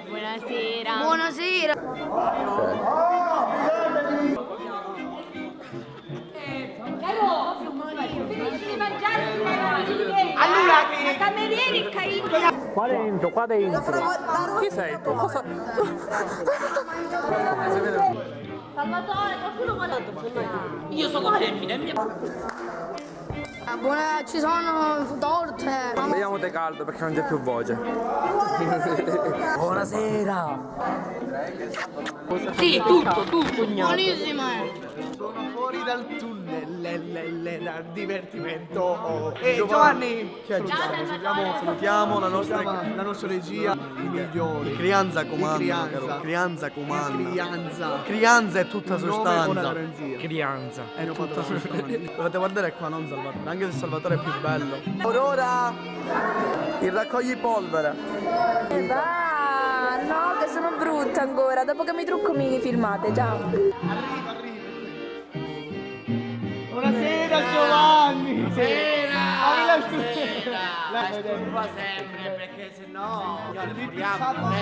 Buonasera. Buonasera. Finisci di mangiare, Allora, camerieri il caino. Qua dentro, qua dentro. Chi sei tu? Cosa? Salvatore, qualcuno vuole... Io sono femmina. buona, ci sono torte. Vediamo te caldo perché non c'è più voce. Buonasera. Sì, tutto, cognato. Buonissime. Sono fuori dal tunnel, dal divertimento. Giovanni, salutiamo la nostra regia, i migliori. Crianza comanda, caro. Crianza comanda. Crianza è tutta sostanza. Crianza. È tutta sostanza. Dovete guardare qua, non Salvatore, anche se Salvatore è più bello. Aurora, il raccogli polvere. Va, no, che sono brutta ancora. Dopo che mi trucco mi filmate, ciao. Buonasera Giovanni. Buonasera. La sturba sempre perché sennò moriamo.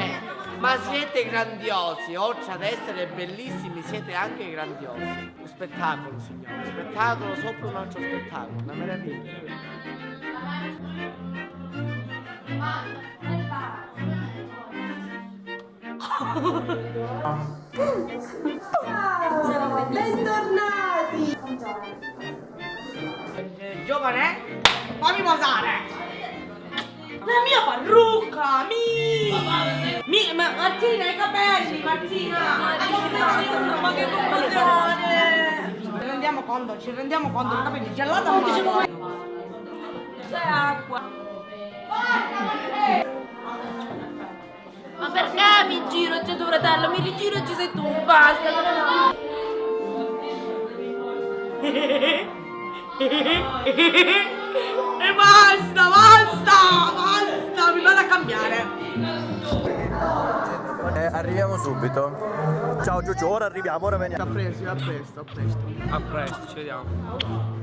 Ma siete grandiosi, oltre ad essere bellissimi siete anche grandiosi. Un spettacolo, signore, un spettacolo sopra un altro spettacolo, una meraviglia. Bentornati! Giovane, fammi posare! La mia parrucca, ma Martina, i capelli, Martina! Ma che confusione! Ci rendiamo conto, i capelli gelati a mano. C'è acqua. Ma perché mi giro, c'è tuo fratello? Mi rigiro e ci sei tu, basta! E basta, mi vado a cambiare. Arriviamo subito. Ciao Giugiu, ora arriviamo, ora veniamo. A presto. A presto, ci vediamo.